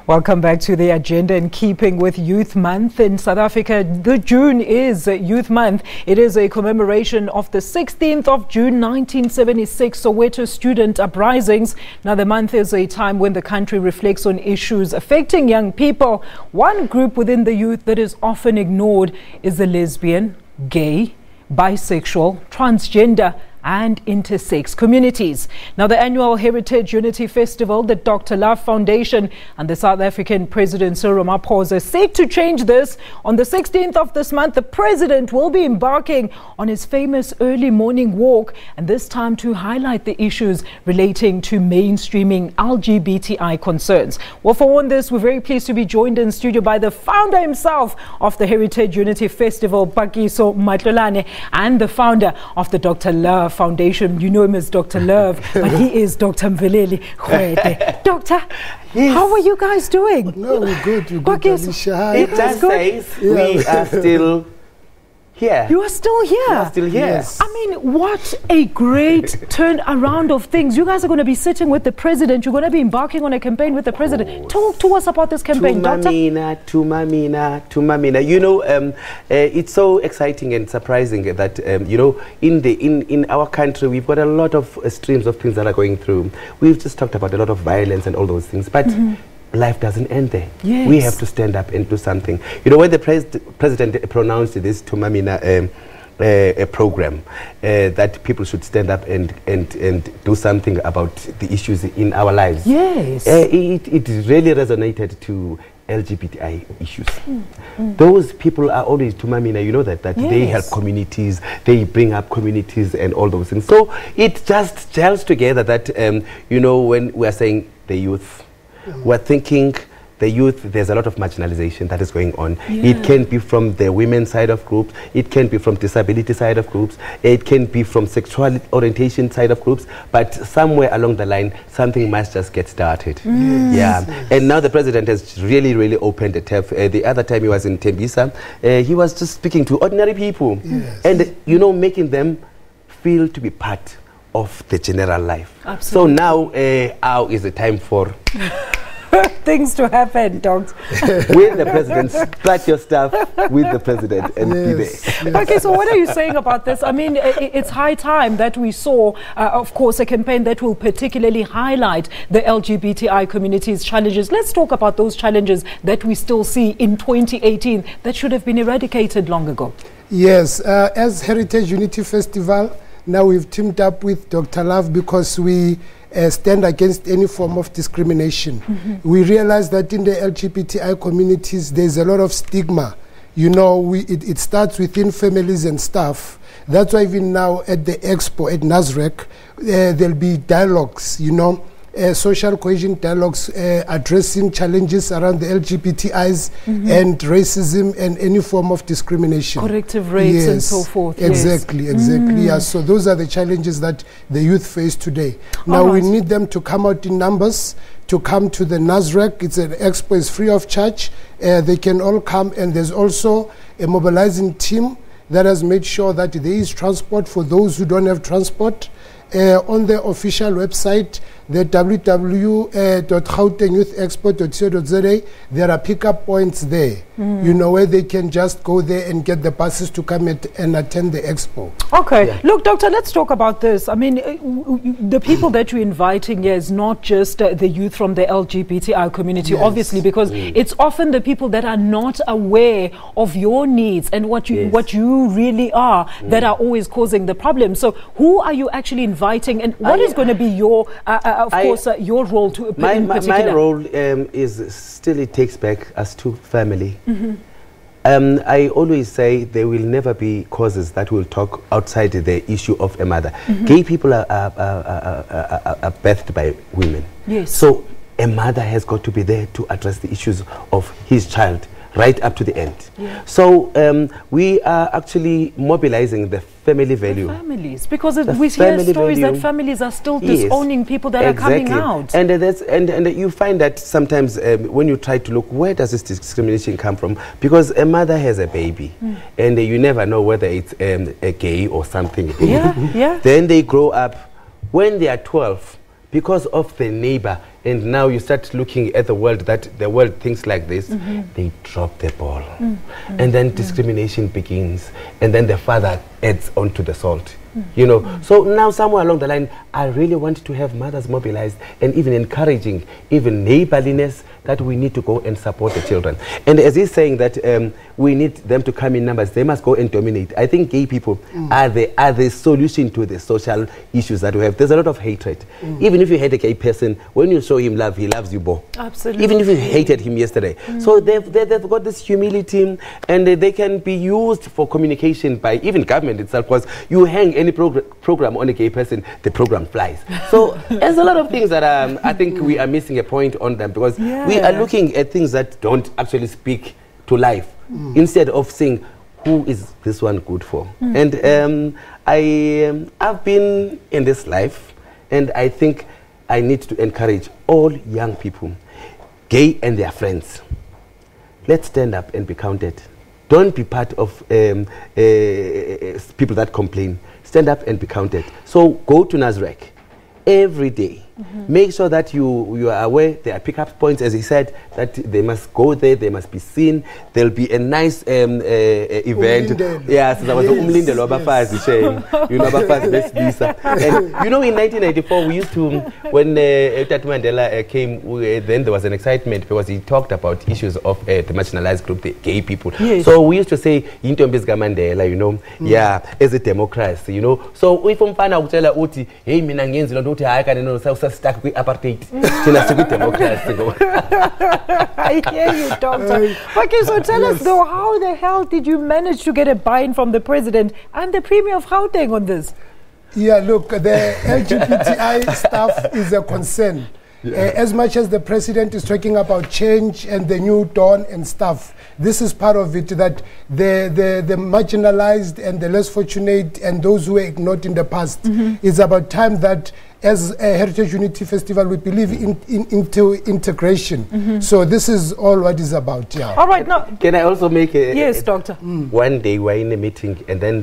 Welcome back to the agenda. In keeping with Youth Month in South Africa, the June is Youth Month. It is a commemoration of the 16th of June 1976 Soweto student uprisings. Now, the month is a time when the country reflects on issues affecting young people. One group within the youth that is often ignored is the lesbian, gay, bisexual, transgender and intersex communities. Now, the annual Heritage Unity Festival, the Dr. Love Foundation and the South African President Cyril Ramaphosa seek to change this. On the 16th of this month, the President will be embarking on his famous early morning walk, and this time to highlight the issues relating to mainstreaming LGBTi concerns. Well, for on this, we're very pleased to be joined in studio by the founder himself of the Heritage Unity Festival, Pakiso Matlolane, and the founder of the Dr. Love Foundation. You know him as Dr. Love, but he is Dr. Mveleli Khwete. Doctor, yes. How are you guys doing? No, we're good. We're good, Alicia. It just says we are still here. You are still here? We are still here. Yes. I mean, what a great turnaround of things. You guys are going to be sitting with the President. You're going to be embarking on a campaign with the President. Talk to us about this campaign, Doctor. Tumamina. You know, it's so exciting and surprising that, you know, in our country, we've got a lot of streams of things that are going through. We've just talked about a lot of violence and all those things, but life doesn't end there. Yes. We have to stand up and do something. You know, when the President pronounced this Tumamina program, that people should stand up and do something about the issues in our lives. Yes. It really resonated to LGBTi issues. Those people are always Tumamina, you know that yes. They help communities, they bring up communities and all those things. So it just gels together that, you know, when we're saying the youth, we're thinking the youth, there's a lot of marginalization that is going on. Yeah. It can be from the women's side of groups, it can be from disability side of groups, it can be from sexual orientation side of groups, but somewhere along the line, something must just get started. Yes. Yeah. Yes. And now the President has really opened the tap. The other time he was in Tembisa, he was just speaking to ordinary people. Yes. And, you know, making them feel to be part of the general life. Absolutely. So now is the time for things to happen, dogs. With the President, start your stuff with the President and be there. Yes. Okay, so what are you saying about this? I mean, it's high time that we saw, of course, a campaign that will particularly highlight the LGBTI community's challenges. Let's talk about those challenges that we still see in 2018 that should have been eradicated long ago. Yes, as Heritage Unity Festival, now we've teamed up with Dr. Love because we stand against any form of discrimination. We realize that in the LGBTI communities, there's a lot of stigma. You know, it starts within families and stuff. That's why even now at the expo at NASREC, there'll be dialogues, you know, social cohesion dialogues addressing challenges around the LGBTIs and racism and any form of discrimination. Corrective rates and so forth. Exactly, exactly. Yeah, so those are the challenges that the youth face today. Now we need them to come out in numbers, to come to the NASREC. It's an expo, it's free of charge. They can all come, and there's also a mobilizing team that has made sure that there is transport for those who don't have transport. On the official website, the www.gautengyouthexpo.co.za, there are pickup points there, you know, where they can just go there and get the buses to come and attend the expo. Okay. Yeah. Look, Doctor, let's talk about this. I mean, the people that you're inviting here is not just the youth from the LGBTI community, obviously, because it's often the people that are not aware of your needs and what you really are that are always causing the problem. So who are you actually inviting, and what is going to be your your role to in particular? My role is still, it takes back us to family. I always say there will never be causes that will talk outside the issue of a mother. Gay people are birthed by women. Yes. So a mother has got to be there to address the issues of his child right up to the end. Yeah. So we are actually mobilizing the family value. The families, because we hear stories that families are still disowning people that are coming out. And you find that sometimes when you try to look, where does this discrimination come from? Because a mother has a baby, and you never know whether it's a gay or something. Yeah, yeah. Then they grow up. When they are 12, because of the neighbor, and now you start looking at the world, that the world thinks like this, they drop the ball. And then discrimination begins, and then the father adds onto the salt. You know, so now somewhere along the line, I really want to have mothers mobilized and even encouraging, even neighborliness, that we need to go and support the children. And as he's saying that we need them to come in numbers, they must go and dominate. I think gay people are the solution to the social issues that we have. There's a lot of hatred. Even if you hate a gay person, when you show him love, he loves you more. Absolutely. Even if you hated him yesterday. So they've got this humility, and they can be used for communication by even government itself, because you hang any program on a gay person, the program flies. So there's a lot of things that I think we are missing a point on them, because we are looking at things that don't actually speak to life, instead of saying, who is this one good for? And I've been in this life, and I think I need to encourage all young people, gay and their friends. Let's stand up and be counted. Don't be part of people that complain. Stand up and be counted. So go to Nasrec every day. Make sure that you are aware there are pickup points, as he said, that they must go there, they must be seen. There'll be a nice event. Yes, there was umlindelo abafazi shame. You know, abafazi besilisa. And you know, in 1994 we used to, when Tata Mandela came, then there was an excitement because he talked about issues of the marginalized group, the gay people. So we used to say Intombis Mandela, you know, as a democracy, you know. So if umfana ukutshela uthi hey mina ngenzi lonto uthi hayi kanene no stuck with apartheid. I hear you, Doctor. Okay, so tell us though, how the hell did you manage to get a buy-in from the president and the Premier of Gauteng on this? Yeah, look, the LGBTi stuff is a concern. As much as the president is talking about change and the new dawn and stuff, this is part of it, that the marginalized and the less fortunate and those who were ignored in the past, it's about time that as a Heritage Unity Festival, we believe into integration. So this is all what it's about. All right, now can I also make a... Yes, Doctor. One day we're in a meeting, and then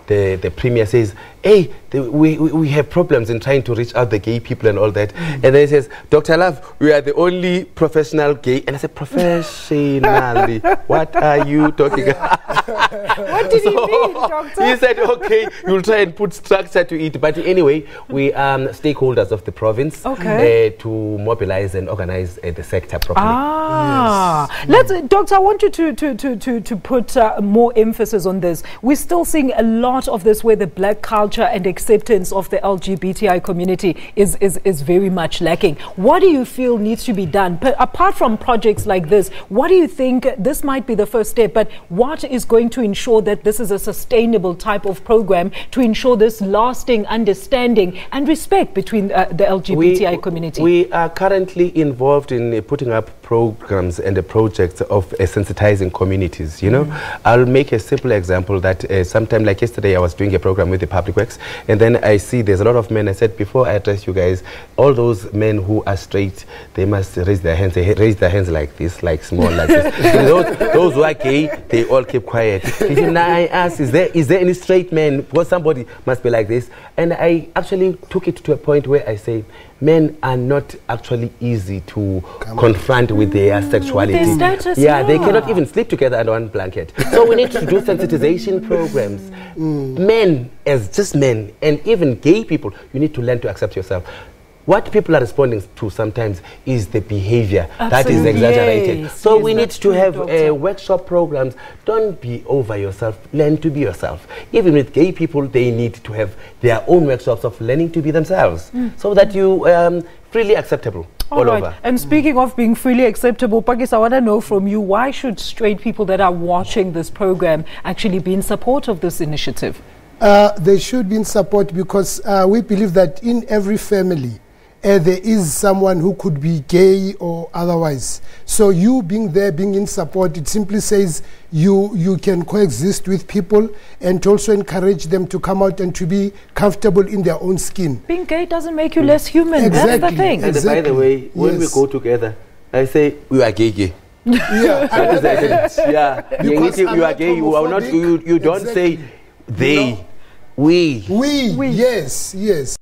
the Premier says, hey, we have problems in trying to reach out the gay people and all that. And then he says, Dr. Love, we are the only professional gay. And I said, professionally? What are you talking about? What did he mean, Doctor? He said, okay, you'll try and put structure to it. But anyway, we are stakeholders of the province to mobilize and organize the sector properly. Let's, Doctor, I want you to put more emphasis on this. We're still seeing a lot of this where the black culture and acceptance of the LGBTI community is very much lacking. What do you feel needs to be done? Apart from projects like this, what do you think, this might be the first step, but what is going to ensure that this is a sustainable type of program to ensure this lasting understanding and respect between the LGBTI community? We are currently involved in putting up programs and the projects of sensitizing communities, you know. I'll make a simple example that sometime like yesterday I was doing a program with the Public Works, and then I see there's a lot of men. I said, before I address you guys, all those men who are straight, they must raise their hands. They raise their hands like this, like small, like this. those who are gay, they all keep quiet. Now I asked, is there any straight men? Because somebody must be like this. And I actually took it to a point where I say, men are not actually easy to confront with their sexuality. They cannot even sleep together under one blanket. So we need to do sensitization programs. Men, as just men, and even gay people, you need to learn to accept yourself. What people are responding to sometimes is the behavior that is exaggerated. So we need to have workshop programs. Don't be over yourself. Learn to be yourself. Even with gay people, they need to have their own workshops of learning to be themselves, so that you freely acceptable all over. And speaking of being freely acceptable, Pakis, I want to know from you, why should straight people that are watching this program actually be in support of this initiative? They should be in support because we believe that in every family, there is someone who could be gay or otherwise. So you being there, being in support, it simply says you can coexist with people, and to also encourage them to come out and to be comfortable in their own skin. Being gay doesn't make you less human. Exactly. That's the thing. And by the way, when we go together, I say we are gay. You are gay. You are not. You don't say they. We. Yes.